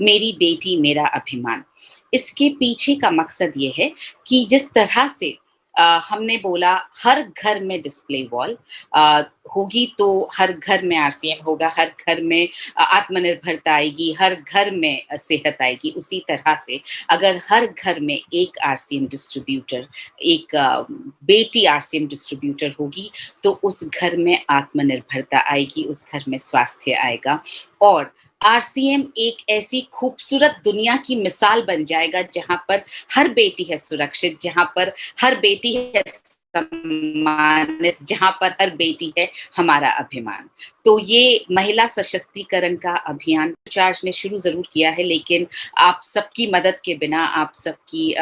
मेरी बेटी मेरा अभिमान। इसके पीछे का मकसद ये है कि जिस तरह से हमने बोला हर घर में डिस्प्ले वॉल होगी तो हर घर में आरसीएम होगा, हर घर में आत्मनिर्भरता आएगी, हर घर में सेहत आएगी। उसी तरह से अगर हर घर में एक आरसीएम डिस्ट्रीब्यूटर, एक बेटी आरसीएम डिस्ट्रीब्यूटर होगी, तो उस घर में आत्मनिर्भरता आएगी, उस घर में स्वास्थ्य आएगा और आरसीएम एक ऐसी खूबसूरत दुनिया की मिसाल बन जाएगा जहाँ पर हर बेटी है सुरक्षित, जहाँ पर हर बेटी है सम्मानित, जहाँ पर हर बेटी है हमारा अभिमान। तो ये महिला सशक्तिकरण का अभियान चार्ज ने शुरू ज़रूर किया है, लेकिन आप सबकी मदद के बिना, आप सबकी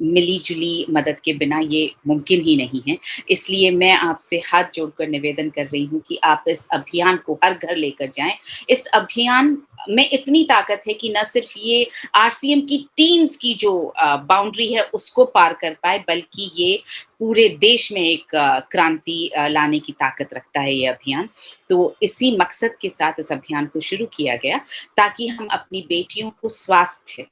मिली-जुली मदद के बिना ये मुमकिन ही नहीं है। इसलिए मैं आपसे हाथ जोड़कर निवेदन कर रही हूँ कि आप इस अभियान को हर घर लेकर जाएँ। इस अभियान में इतनी ताकत है कि न सिर्फ़ ये आरसीएम की टीम्स की जो बाउंड्री है उसको पार कर पाए, बल्कि ये पूरे देश में एक क्रांति लाने की ताकत रखता है ये अभियान। तो इसी मकसद के साथ इस अभियान को शुरू किया गया ताकि हम अपनी बेटियों को स्वास्थ्य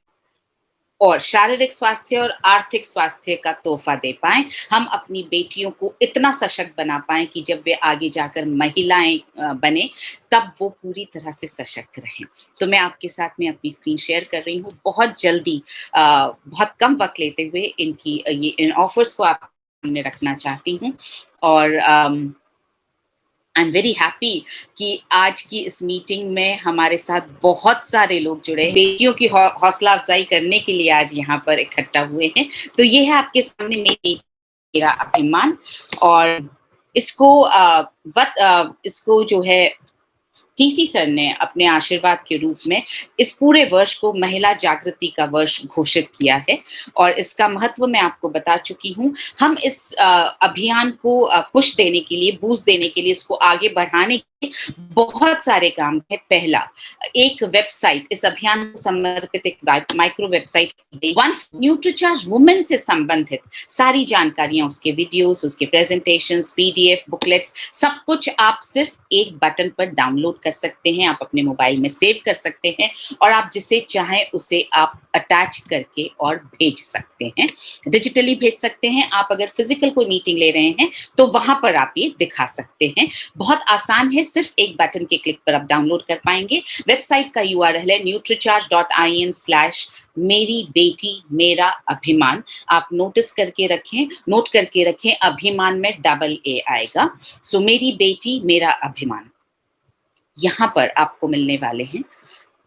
और शारीरिक स्वास्थ्य और आर्थिक स्वास्थ्य का तोहफ़ा दे पाएँ। हम अपनी बेटियों को इतना सशक्त बना पाएँ कि जब वे आगे जाकर महिलाएँ बनें, तब वो पूरी तरह से सशक्त रहें। तो मैं आपके साथ में अपनी स्क्रीन शेयर कर रही हूँ। बहुत जल्दी बहुत कम वक़्त लेते हुए इन ऑफ़र्स को आप सामने रखना चाहती हूँ और आई एम वेरी हैप्पी कि आज की इस मीटिंग में हमारे साथ बहुत सारे लोग जुड़े हैं। बेटियों की हौसला अफजाई करने के लिए आज यहाँ पर इकट्ठा हुए हैं। तो ये है आपके सामने मेरा अभिमान और इसको जो है टीसी सर ने अपने आशीर्वाद के रूप में इस पूरे वर्ष को महिला जागृति का वर्ष घोषित किया है और इसका महत्व मैं आपको बता चुकी हूँ। हम इस अभियान को पुश देने के लिए, बूस्ट देने के लिए, इसको आगे बढ़ाने के बहुत सारे काम है। पहला, एक वेबसाइट, इस अभियान को समर्पित एक माइक्रो वेबसाइट वंस न्यूट्रीचार्ज वुमेन से संबंधित सारी जानकारियां, उसके वीडियोस, उसके प्रेजेंटेशंस, पीडीएफ, बुकलेट्स, सब कुछ आप सिर्फ एक बटन पर डाउनलोड कर सकते हैं, आप अपने मोबाइल में सेव कर सकते हैं और आप जिसे चाहें उसे आप अटैच करके और भेज सकते हैं, डिजिटली भेज सकते हैं। आप अगर फिजिकल कोई मीटिंग ले रहे हैं तो वहां पर आप ये दिखा सकते हैं। बहुत आसान है, सिर्फ एक बटन के क्लिक पर आप डाउनलोड कर पाएंगे। वेबसाइट का यूआरएल है nutricharge.in/मेरी बेटी मेरा अभिमान। आप नोट करके रखें, अभिमान में डबल ए आएगा। सो मेरी बेटी मेरा अभिमान। यहाँ पर आपको मिलने वाले हैं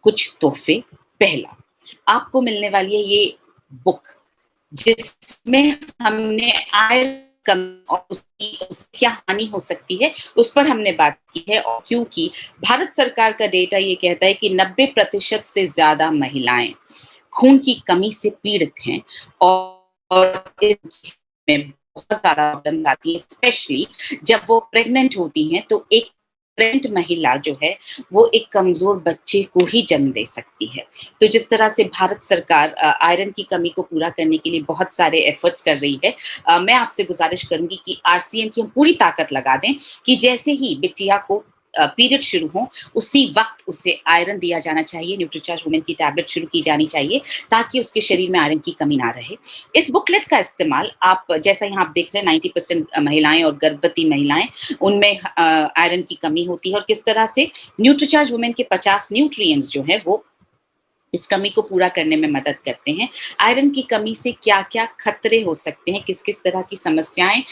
कुछ तोहफे। पहला, आपको मिलने वाली है ये बुक जिसमें हमने और उसकी क्या हानि हो सकती है उस पर हमने बात की है। और क्योंकि भारत सरकार का डेटा ये कहता है कि 90% से ज्यादा महिलाएं खून की कमी से पीड़ित हैं और इसमें बहुत ज्यादा प्रॉब्लम आती है, स्पेशली जब वो प्रेग्नेंट होती हैं। तो एक प्रेग्नेंट महिला जो है वो एक कमजोर बच्चे को ही जन्म दे सकती है। तो जिस तरह से भारत सरकार आयरन की कमी को पूरा करने के लिए बहुत सारे एफर्ट्स कर रही है, मैं आपसे गुजारिश करूंगी कि आरसीएम की हम पूरी ताकत लगा दें कि जैसे ही बिटिया को पीरियड शुरू हो उसी वक्त उसे आयरन दिया जाना चाहिए, न्यूट्रीचार्ज वुमेन की टैबलेट शुरू की जानी चाहिए ताकि उसके शरीर में आयरन की कमी ना रहे। इस बुकलेट का इस्तेमाल आप, जैसा यहाँ आप देख रहे हैं, 90% महिलाएं और गर्भवती महिलाएं, उनमें आयरन की कमी होती है और किस तरह से न्यूट्रीचार्ज वुमेन के 50 न्यूट्रिएंट्स जो है वो इस कमी को पूरा करने में मदद करते हैं। आयरन की कमी से क्या-क्या खतरे हो सकते हैं, किस-किस तरह की समस्याएं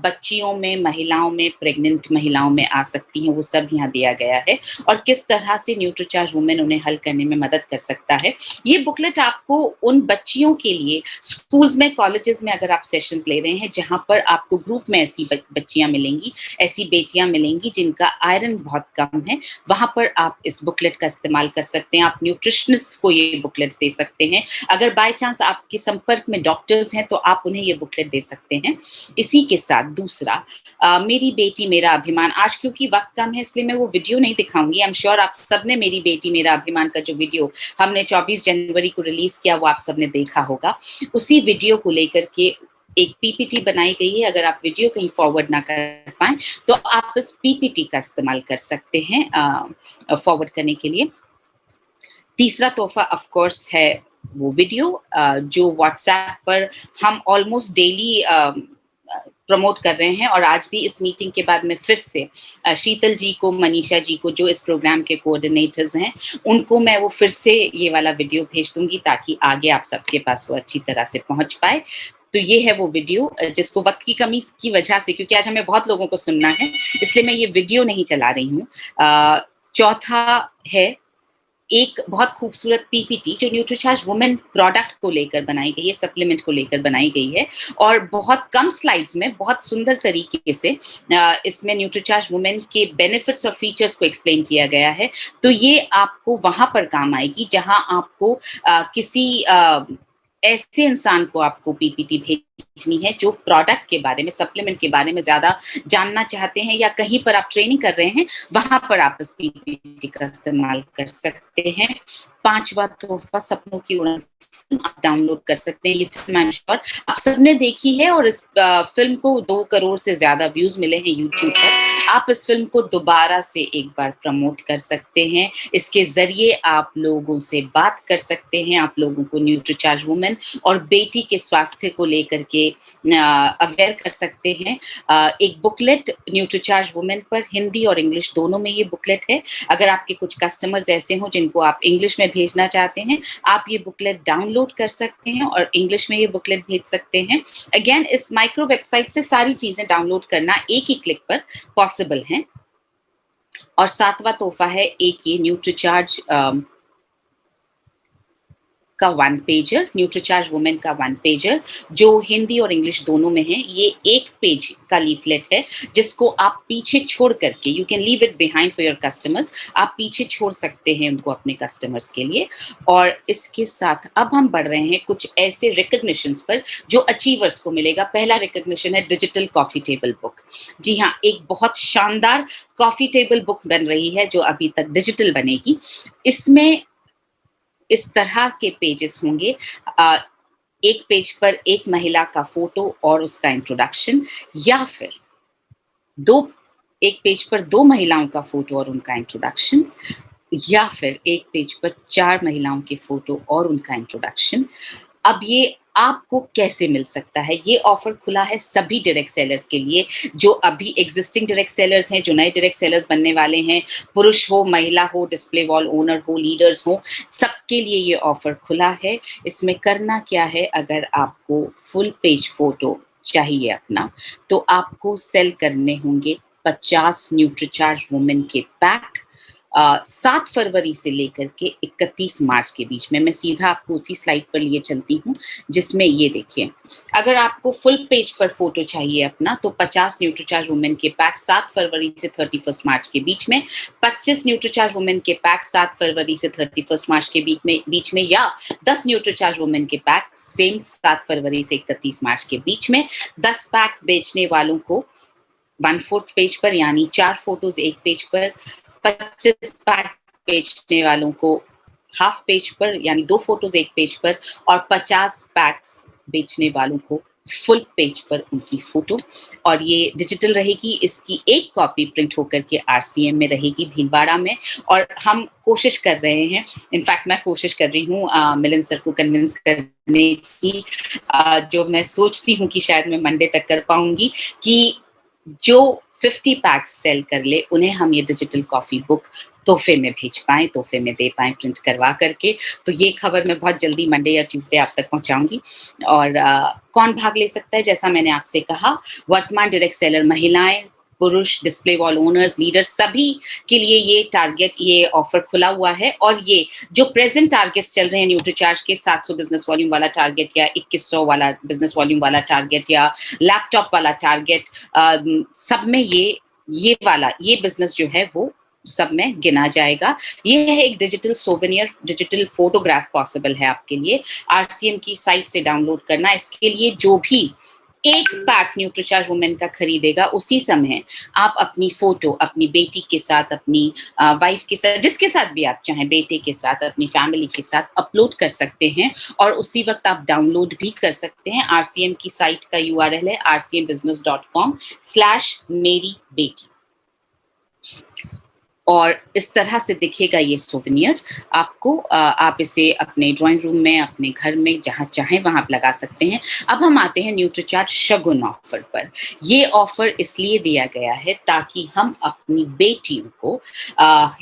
बच्चियों में, महिलाओं में, प्रेग्नेंट महिलाओं में आ सकती हैं, वो सब यहाँ दिया गया है और किस तरह से न्यूट्रीचार्ज वुमेन उन्हें हल करने में मदद कर सकता है। ये बुकलेट आपको उन बच्चियों के लिए स्कूल्स में, कॉलेजेस में अगर आप सेशंस ले रहे हैं जहाँ पर आपको ग्रुप में ऐसी बच्चियां मिलेंगी, ऐसी बेटियां मिलेंगी जिनका आयरन बहुत कम है, वहां पर आप इस बुकलेट का इस्तेमाल कर सकते हैं। आप न्यूट्रिशनिस्ट को ये बुकलेट्स दे सकते हैं। अगर बाय चांस आपके संपर्क में डॉक्टर्स हैं तो आप उन्हें ये बुकलेट दे सकते हैं। इसी के साथ दूसरा, मेरी बेटी मेरा अभिमान। आज क्योंकि वक्त कम है इसलिए मैं वो वीडियो नहीं दिखाऊंगी। आई एम श्योर आप सबने मेरी बेटी मेरा अभिमान का जो वीडियो हमने 24 जनवरी को रिलीज किया वो आप सबने देखा होगा। उसी वीडियो को लेकर के एक पीपीटी बनाई गई है। अगर आप वीडियो कहीं फॉरवर्ड ना कर पाए तो आप इस पीपीटी का इस्तेमाल कर सकते हैं फॉरवर्ड करने के लिए। तीसरा तोहफा ऑफ कोर्स है वो वीडियो जो व्हाट्सएप पर हम ऑलमोस्ट डेली प्रमोट कर रहे हैं, और आज भी इस मीटिंग के बाद मैं फिर से शीतल जी को, मनीषा जी को, जो इस प्रोग्राम के कोऑर्डिनेटर्स हैं, उनको मैं वो फिर से ये वाला वीडियो भेज दूंगी ताकि आगे आप सबके पास वो अच्छी तरह से पहुंच पाए। तो ये है वो वीडियो जिसको वक्त की कमी की वजह से, क्योंकि आज हमें बहुत लोगों को सुनना है, इसलिए मैं ये वीडियो नहीं चला रही हूँ। चौथा है एक बहुत खूबसूरत पीपीटी जो न्यूट्रीचार्ज वुमेन प्रोडक्ट को लेकर बनाई गई है, सप्लीमेंट को लेकर बनाई गई है, और बहुत कम स्लाइड्स में बहुत सुंदर तरीके से इसमें न्यूट्रीचार्ज वुमेन के बेनिफिट्स और फीचर्स को एक्सप्लेन किया गया है। तो ये आपको वहां पर काम आएगी जहां आपको किसी ऐसे इंसान को आपको पीपीटी भेजनी है जो प्रोडक्ट के बारे में, सप्लीमेंट के बारे में ज्यादा जानना चाहते हैं, या कहीं पर आप ट्रेनिंग कर रहे हैं, वहां पर आप इस पीपीटी का इस्तेमाल कर सकते हैं। पांचवा तोहफा सपनों की उड़ान आप डाउनलोड कर सकते हैं। ये फिल्म आई एम श्योर आप सबने देखी है, और इस फिल्म को 2 करोड़ से ज्यादा व्यूज मिले हैं यूट्यूब पर। आप इस फिल्म को दोबारा से एक बार प्रमोट कर सकते हैं, इसके जरिए आप लोगों से बात कर सकते हैं, आप लोगों को न्यूट्रीचार्ज वुमेन और बेटी के स्वास्थ्य को लेकर के अवेयर कर सकते हैं। एक बुकलेट न्यूट्रीचार्ज वुमेन पर हिंदी और इंग्लिश दोनों में ये बुकलेट है। अगर आपके कुछ कस्टमर्स ऐसे हों जिनको आप इंग्लिश में भेजना चाहते हैं, आप ये बुकलेट डाउनलोड कर सकते हैं और इंग्लिश में ये बुकलेट भेज सकते हैं। अगेन, इस माइक्रो वेबसाइट से सारी चीजें डाउनलोड करना एक ही क्लिक पर पॉसिबल है। और सातवां तोहफा है एक ये न्यूट्रीचार्ज का 1 पेजर, न्यूट्रीचार्ज वुमेन का 1 पेजर, जो हिंदी और इंग्लिश दोनों में है। ये 1 पेज का लीफलेट है जिसको आप पीछे छोड़ करके, you can leave it behind for your customers, आप पीछे छोड़ सकते हैं उनको अपने कस्टमर्स के लिए। और इसके साथ अब हम बढ़ रहे हैं कुछ ऐसे रिकॉग्निशंस पर जो अचीवर्स को मिलेगा। पहला रिकॉग्निशन है डिजिटल कॉफी टेबल बुक। जी हाँ, एक बहुत शानदार कॉफी टेबल बुक बन रही है जो अभी तक डिजिटल बनेगी। इसमें इस तरह के पेजेस होंगे, एक पेज पर एक महिला का फोटो और उसका इंट्रोडक्शन, या फिर एक पेज पर 2 महिलाओं का फोटो और उनका इंट्रोडक्शन, या फिर एक पेज पर 4 महिलाओं के फोटो और उनका इंट्रोडक्शन। अब ये आपको कैसे मिल सकता है? ये ऑफर खुला है सभी डायरेक्ट सेलर्स के लिए, जो अभी एग्जिस्टिंग डायरेक्ट सेलर्स हैं, जो नए डायरेक्ट सेलर्स बनने वाले हैं, पुरुष हो, महिला हो, डिस्प्ले वॉल ओनर हो, लीडर्स हो, सबके लिए ये ऑफर खुला है। इसमें करना क्या है, अगर आपको फुल पेज फोटो चाहिए अपना, तो आपको सेल करने होंगे 50 न्यूट्रीचार्ज वुमेन के पैक 7 फरवरी से लेकर के 31 मार्च के बीच में। मैं सीधा आपको उसी स्लाइड पर लिए चलती हूँ जिसमें ये देखिए, अगर आपको फुल पेज पर फोटो चाहिए अपना, तो 50 न्यूट्रीचार्ज वुमेन के पैक 7 फरवरी से 31 मार्च के बीच में, 25 न्यूट्रीचार्ज वुमेन के पैक 7 फरवरी से 31 मार्च के बीच में, या 10 न्यूट्रीचार्ज वुमेन के पैक सेम 7 फरवरी से 31 मार्च के बीच में। 10 पैक बेचने वालों को 1/4 पेज पर, यानी 4 फोटोज एक पेज पर, 25 पैक बेचने वालों को हाफ पेज पर, यानी 2 फोटोज एक पेज पर, और 50 पैक्स बेचने वालों को फुल पेज पर उनकी फोटो। और ये डिजिटल रहेगी, इसकी एक कॉपी प्रिंट होकर के आरसीएम में रहेगी भीलवाड़ा में। और हम कोशिश कर रहे हैं, इनफैक्ट मैं कोशिश कर रही हूँ मिलन सर को कन्विंस करने की, जो मैं सोचती हूँ कि शायद मैं मंडे तक कर पाऊंगी, कि जो 50 पैक्स सेल कर ले उन्हें हम ये डिजिटल कॉफी बुक तोहफे में भेज पाएं, तोहफे में दे पाएं प्रिंट करवा करके। तो ये खबर मैं बहुत जल्दी मंडे या ट्यूसडे आप तक पहुंचाऊंगी। और कौन भाग ले सकता है, जैसा मैंने आपसे कहा, वर्तमान डायरेक्ट सेलर महिलाएं, पुरुष, डिस्प्ले वॉल ओनर्स, लीडर्स, सभी के लिए ये ऑफर खुला हुआ है। और ये जो प्रेजेंट टारगेट्स चल रहे हैं न्यूट्रीचार्ज के, 700 बिजनेस वॉल्यूम वाला टारगेट, या 2100 वाला बिजनेस वॉल्यूम वाला टारगेट, या लैपटॉप वाला टारगेट, सब में ये बिजनेस जो है वो सब में गिना जाएगा। ये है एक digital souvenir, digital photograph possible है आपके लिए आरसीएम की साइट से डाउनलोड करना। इसके लिए जो भी एक पैक न्यूट्रीचार्ज वुमेन का खरीदेगा, उसी समय आप अपनी फोटो अपनी बेटी के साथ, अपनी वाइफ के साथ, जिसके साथ भी आप चाहें, बेटे के साथ, अपनी फैमिली के साथ अपलोड कर सकते हैं। और उसी वक्त आप डाउनलोड भी कर सकते हैं। आरसीएम की साइट का URL है rcmbusiness.com/मेरी बेटी। और इस तरह से दिखेगा ये सोवेनियर आपको। आप इसे अपने ड्राइंग रूम में, अपने घर में, जहाँ चाहें वहाँ आप लगा सकते हैं। अब हम आते हैं न्यूट्रीचार्ट शगुन ऑफर पर। ये ऑफर इसलिए दिया गया है ताकि हम अपनी बेटियों को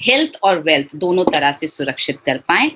हेल्थ और वेल्थ दोनों तरह से सुरक्षित कर पाएँ।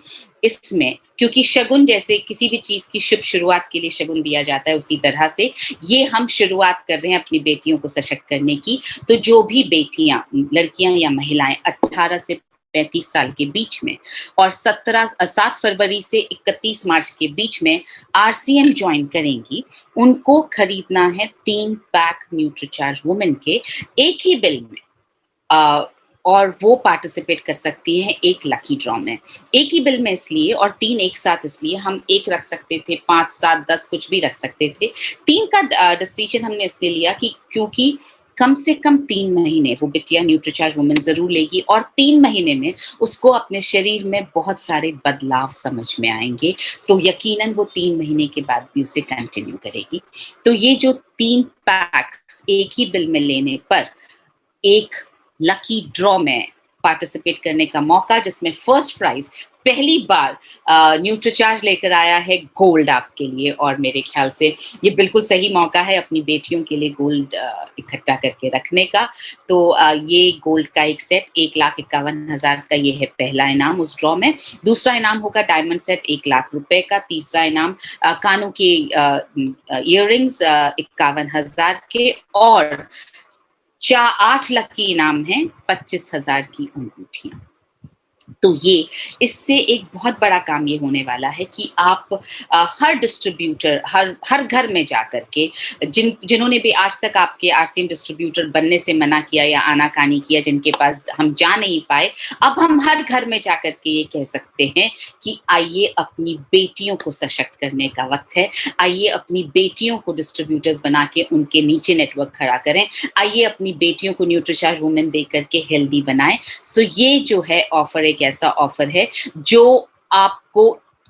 इसमें क्योंकि शगुन जैसे किसी भी चीज़ की शुभ शुरुआत के लिए शगुन दिया जाता है, उसी तरह से ये हम शुरुआत कर रहे हैं अपनी बेटियों को सशक्त करने की। तो जो भी बेटियाँ, लड़कियाँ या महिलाएँ 18 से 35 साल के बीच में और 7 फरवरी से 31 मार्च के बीच में आरसीएम जॉइन करेंगी, उनको खरीदना है 3 पैक न्यूट्रीचार्ज वुमेन के एक ही बिल में। और वो पार्टिसिपेट कर सकती हैं एक लकी ड्रॉ में। एक ही बिल में इसलिए और 3 एक साथ इसलिए, हम 1 रख सकते थे, 5, 7, 10 कुछ भी रख सकते थे। 3 का डिसीजन हमने इसलिए लिया कि क्योंकि कम से कम 3 महीने वो बिटिया न्यूट्रीचार्ज वुमेन ज़रूर लेगी और 3 महीने में उसको अपने शरीर में बहुत सारे बदलाव समझ में आएँगे, तो यकीनन वो 3 महीने के बाद भी उसे कंटिन्यू करेगी। तो ये जो 3 पैक्स एक ही बिल में लेने पर एक लकी ड्रॉ में पार्टिसिपेट करने का मौका, जिसमें फर्स्ट प्राइज पहली बार न्यूट्रीचार्ज लेकर आया है गोल्ड आपके लिए। और मेरे ख्याल से ये बिल्कुल सही मौका है अपनी बेटियों के लिए गोल्ड इकट्ठा करके रखने का। तो ये गोल्ड का एक सेट 1,51,000 का ये है पहला इनाम उस ड्रॉ में। दूसरा इनाम होगा डायमंड सेट 1 लाख रुपए का। तीसरा इनाम कानों के इयररिंग्स 51,000 के और 8 लकी इनाम हैं 25,000 की अंगूठियां। तो ये इससे एक बहुत बड़ा काम ये होने वाला है कि आप हर डिस्ट्रीब्यूटर, हर घर में जाकर के जिन्होंने भी आज तक आपके आरसीएम डिस्ट्रीब्यूटर बनने से मना किया या आनाकानी किया, जिनके पास हम जा नहीं पाए, अब हम हर घर में जाकर के ये कह सकते हैं कि आइए अपनी बेटियों को सशक्त करने का वक्त है। आइए अपनी बेटियों को डिस्ट्रीब्यूटर्स बना के उनके नीचे नेटवर्क खड़ा करें। आइए अपनी बेटियों को न्यूट्रीचार्ज वुमेन दे करके हेल्दी बनाएं। सो ये जो है ऑफर एक ऐसा ऑफर है जो आपको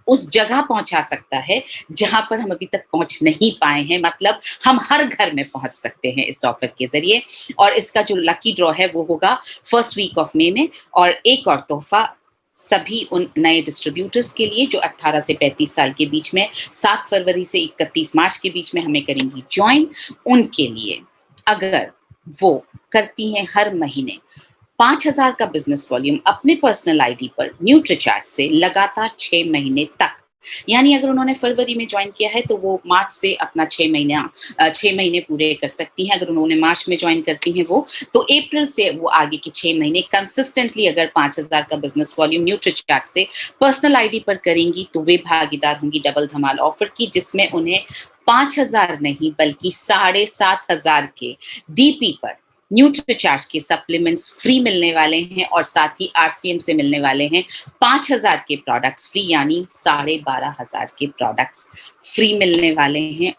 उस जगह पहुंचा सकता है जहां पर हम अभी तक पहुंच नहीं पाए हैं। मतलब हम हर घर में पहुंच सकते हैं इस ऑफर के जरिए। और इसका जो लकी ड्रॉ है वो होगा फर्स्ट वीक ऑफ मई में। और एक और तोहफा सभी उन नए डिस्ट्रीब्यूटर्स के लिए जो 18 से 35 साल के बीच में 7 फरवरी से 31 मार्च के बीच में हमें करेंगी ज्वाइन। उनके लिए अगर वो करती हैं हर महीने 5,000 का बिजनेस वॉल्यूम अपने पर्सनल आईडी पर न्यूट्रीचार्ट से लगातार 6 महीने तक, यानी अगर उन्होंने फरवरी में ज्वाइन किया है तो वो मार्च से अपना 6 महीने पूरे कर सकती हैं। अगर उन्होंने मार्च में ज्वाइन करती हैं वो, तो अप्रैल से वो आगे के 6 महीने कंसिस्टेंटली अगर 5,000 का बिजनेस वॉल्यूम न्यूट्रीचार्ट से पर्सनल आईडी पर करेंगी तो वे भागीदार होंगी डबल धमाल ऑफर की, जिसमें उन्हें 5,000 नहीं बल्कि 7,500 के डीपी पर न्यूट्रीचार्ज के सप्लीमेंट्स फ्री मिलने वाले हैं और साथ ही आरसीएम से मिलने वाले हैं 5,000 के प्रोडक्ट्स फ्री, यानी 12,500 के प्रोडक्ट्स फ्री मिलने वाले हैं।